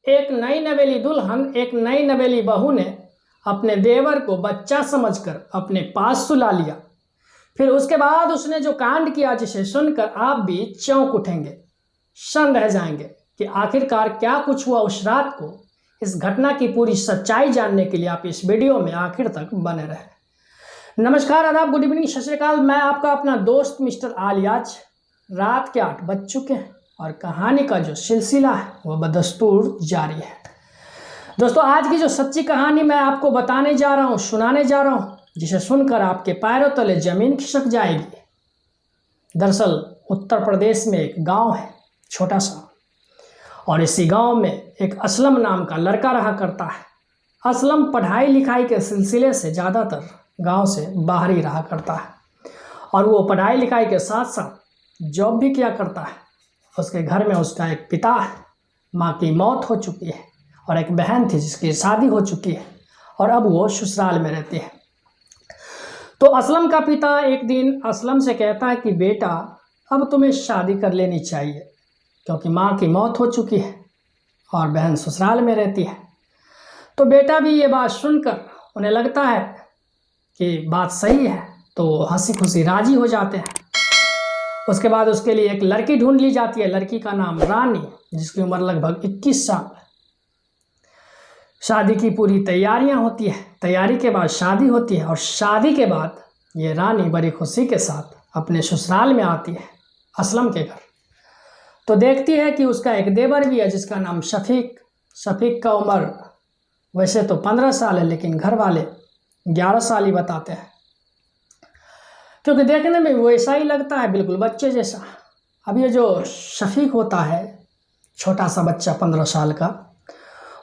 एक नई नवेली दुल्हन, एक नई नवेली बहू ने अपने देवर को बच्चा समझकर अपने पास सुला लिया। फिर उसके बाद उसने जो कांड किया, जिसे सुनकर आप भी चौंक उठेंगे, शन रह जाएंगे कि आखिरकार क्या कुछ हुआ उस रात को। इस घटना की पूरी सच्चाई जानने के लिए आप इस वीडियो में आखिर तक बने रहें। नमस्कार, आदाब, गुड इवनिंग, सत श्री अकाल। मैं आपका अपना दोस्त मिस्टर आलियाज। रात के 8 बज चुके हैं और कहानी का जो सिलसिला है वह बदस्तूर जारी है। दोस्तों, आज की जो सच्ची कहानी मैं आपको बताने जा रहा हूँ, सुनाने जा रहा हूँ, जिसे सुनकर आपके पैरों तले जमीन खिसक जाएगी। दरअसल उत्तर प्रदेश में एक गांव है, छोटा सा, और इसी गांव में एक असलम नाम का लड़का रहा करता है। असलम पढ़ाई लिखाई के सिलसिले से ज़्यादातर गांव से बाहर ही रहा करता है और वो पढ़ाई लिखाई के साथ साथ जॉब भी किया करता है। उसके घर में उसका एक पिता है, माँ की मौत हो चुकी है, और एक बहन थी जिसकी शादी हो चुकी है और अब वो ससुराल में रहती है। तो असलम का पिता एक दिन असलम से कहता है कि बेटा, अब तुम्हें शादी कर लेनी चाहिए, क्योंकि माँ की मौत हो चुकी है और बहन ससुराल में रहती है। तो बेटा भी ये बात सुनकर उन्हें लगता है कि बात सही है, तो हंसी खुशी राजी हो जाते हैं। उसके बाद उसके लिए एक लड़की ढूंढ ली जाती है। लड़की का नाम रानी, जिसकी उम्र लगभग 21 साल। शादी की पूरी तैयारियां होती है। तैयारी के बाद शादी होती है और शादी के बाद ये रानी बड़ी खुशी के साथ अपने ससुराल में आती है, असलम के घर। तो देखती है कि उसका एक देवर भी है जिसका नाम शफीक। शफीक का उम्र वैसे तो 15 साल है, लेकिन घर वाले 11 साल ही बताते हैं, क्योंकि देखने में वैसा ही लगता है, बिल्कुल बच्चे जैसा। अब ये जो शफीक होता है, छोटा सा बच्चा 15 साल का,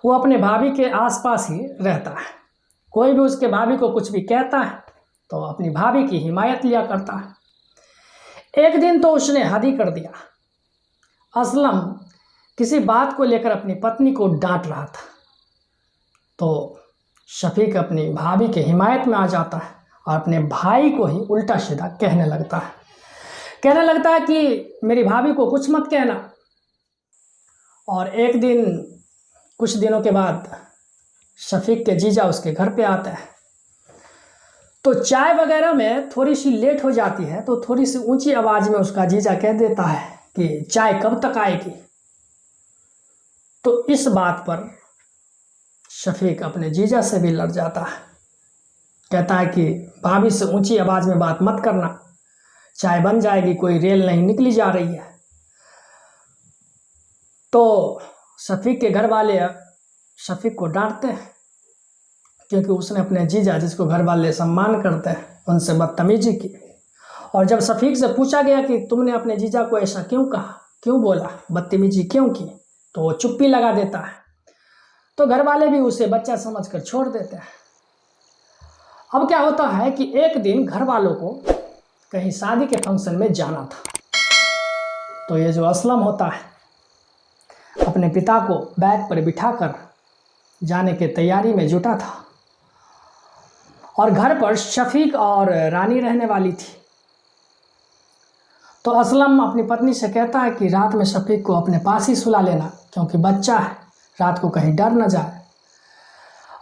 वो अपने भाभी के आसपास ही रहता है। कोई भी उसके भाभी को कुछ भी कहता है तो अपनी भाभी की हिमायत लिया करता है। एक दिन तो उसने हद ही कर दिया। असलम किसी बात को लेकर अपनी पत्नी को डांट रहा था, तो शफीक अपनी भाभी के हिमायत में आ जाता है और अपने भाई को ही उल्टा सीधा कहने लगता है कि मेरी भाभी को कुछ मत कहना। और एक दिन, कुछ दिनों के बाद, शफीक के जीजा उसके घर पे आते हैं। तो चाय वगैरह में थोड़ी सी लेट हो जाती है, तो थोड़ी सी ऊंची आवाज़ में उसका जीजा कह देता है कि चाय कब तक आएगी। तो इस बात पर शफीक अपने जीजा से भी लड़ जाता है। कहता है कि भाभी से ऊंची आवाज़ में बात मत करना, चाय बन जाएगी, कोई रेल नहीं निकली जा रही है। तो शफीक के घर वाले शफीक को डांटते हैं, क्योंकि उसने अपने जीजा, जिसको घर वाले सम्मान करते हैं, उनसे बदतमीजी की। और जब शफीक से पूछा गया कि तुमने अपने जीजा को ऐसा क्यों कहा, क्यों बोला, बदतमीजी क्यों की, तो वो चुप्पी लगा देता है। तो घर वाले भी उसे बच्चा समझकर छोड़ देते हैं। अब क्या होता है कि एक दिन घर वालों को कहीं शादी के फंक्शन में जाना था। तो ये जो असलम होता है, अपने पिता को बैग पर बिठाकर जाने के तैयारी में जुटा था, और घर पर शफीक और रानी रहने वाली थी। तो असलम अपनी पत्नी से कहता है कि रात में शफीक को अपने पास ही सुला लेना, क्योंकि बच्चा है, रात को कहीं डर न जाए।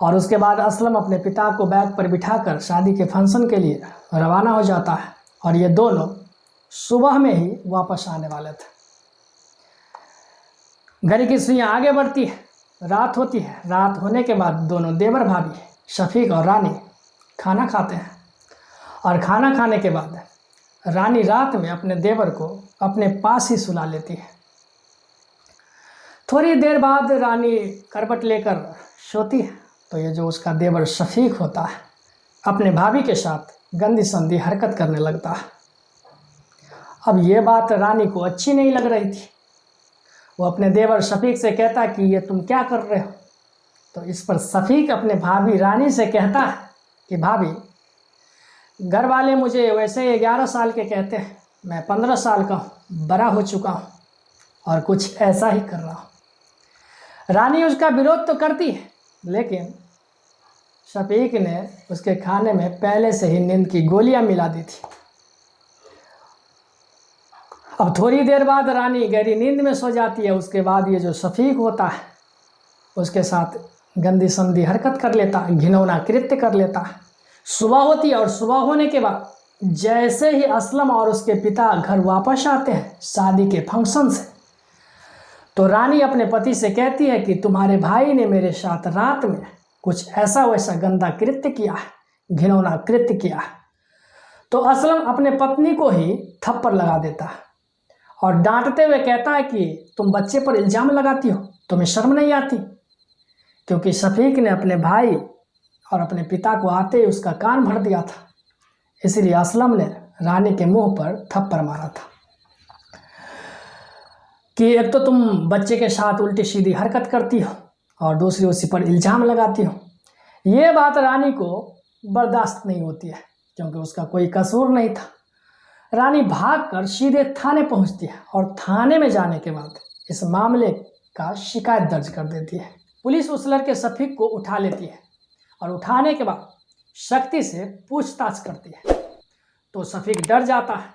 और उसके बाद असलम अपने पिता को बैग पर बिठाकर शादी के फंक्शन के लिए रवाना हो जाता है, और ये दोनों सुबह में ही वापस आने वाले थे। घड़ी की सुइयां आगे बढ़ती है, रात होती है। रात होने के बाद दोनों देवर भाभी, शफीक और रानी, खाना खाते हैं, और खाना खाने के बाद रानी रात में अपने देवर को अपने पास ही सुला लेती है। थोड़ी देर बाद रानी करवट लेकर सोती है, तो ये जो उसका देवर शफीक होता है, अपने भाभी के साथ गंदी संदी हरकत करने लगता है। अब ये बात रानी को अच्छी नहीं लग रही थी। वो अपने देवर शफीक से कहता कि ये तुम क्या कर रहे हो। तो इस पर शफीक अपने भाभी रानी से कहता है कि भाभी, घर वाले मुझे वैसे 11 साल के कहते हैं, मैं 15 साल का हूँ, बड़ा हो चुका हूँ और कुछ ऐसा ही कर रहा हूँ। रानी उसका विरोध तो करती है, लेकिन शफीक ने उसके खाने में पहले से ही नींद की गोलियां मिला दी थी। अब थोड़ी देर बाद रानी गहरी नींद में सो जाती है। उसके बाद ये जो शफीक होता है, उसके साथ गंदी संदी हरकत कर लेता, घिनौना कृत्य कर लेता। सुबह होती है और सुबह होने के बाद जैसे ही असलम और उसके पिता घर वापस आते हैं शादी के फंक्शन से, तो रानी अपने पति से कहती है कि तुम्हारे भाई ने मेरे साथ रात में कुछ ऐसा वैसा गंदा कृत्य किया है, घिनौना कृत्य किया है। तो असलम अपने पत्नी को ही थप्पड़ लगा देता है और डांटते हुए कहता है कि तुम बच्चे पर इल्ज़ाम लगाती हो, तुम्हें शर्म नहीं आती? क्योंकि शफीक ने अपने भाई और अपने पिता को आते ही उसका कान भर दिया था, इसलिए असलम ने रानी के मुंह पर थप्पड़ मारा था कि एक तो तुम बच्चे के साथ उल्टी सीधी हरकत करती हो और दूसरी उसी पर इल्ज़ाम लगाती हो। ये बात रानी को बर्दाश्त नहीं होती है क्योंकि उसका कोई कसूर नहीं था। रानी भागकर सीधे थाने पहुंचती है और थाने में जाने के बाद इस मामले का शिकायत दर्ज कर देती है। पुलिस उस लड़के शफीक को उठा लेती है और उठाने के बाद सख्ती से पूछताछ करती है। तो शफीक डर जाता है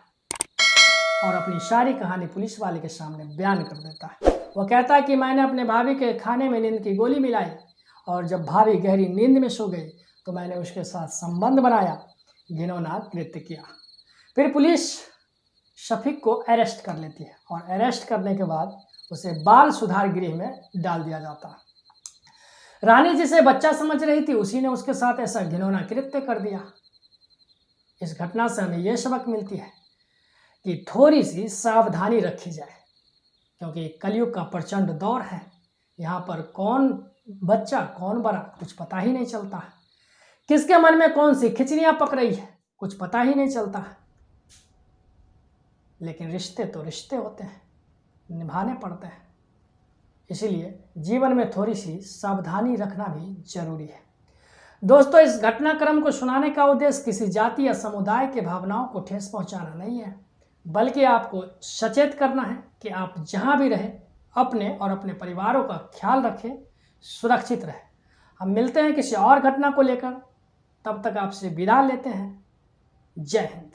और अपनी सारी कहानी पुलिस वाले के सामने बयान कर देता है। वह कहता है कि मैंने अपने भाभी के खाने में नींद की गोली मिलाई और जब भाभी गहरी नींद में सो गई तो मैंने उसके साथ संबंध बनाया, घिनौना कृत्य किया। फिर पुलिस शफीक को अरेस्ट कर लेती है और अरेस्ट करने के बाद उसे बाल सुधार गृह में डाल दिया जाता है। रानी जिसे बच्चा समझ रही थी उसी ने उसके साथ ऐसा घिनौना कृत्य कर दिया। इस घटना से हमें यह सबक मिलती है कि थोड़ी सी सावधानी रखी जाए क्योंकि कलयुग का प्रचंड दौर है। यहाँ पर कौन बच्चा कौन बड़ा कुछ पता ही नहीं चलता है, किसके मन में कौन सी खिचड़ियाँ पक रही है कुछ पता ही नहीं चलता है। लेकिन रिश्ते तो रिश्ते होते हैं, निभाने पड़ते हैं, इसीलिए जीवन में थोड़ी सी सावधानी रखना भी जरूरी है। दोस्तों, इस घटनाक्रम को सुनाने का उद्देश्य किसी जाति या समुदाय के भावनाओं को ठेस पहुंचाना नहीं है, बल्कि आपको सचेत करना है कि आप जहां भी रहें अपने और अपने परिवारों का ख्याल रखें, सुरक्षित रहें। हम मिलते हैं किसी और घटना को लेकर, तब तक आपसे विदा लेते हैं। जय हिंद।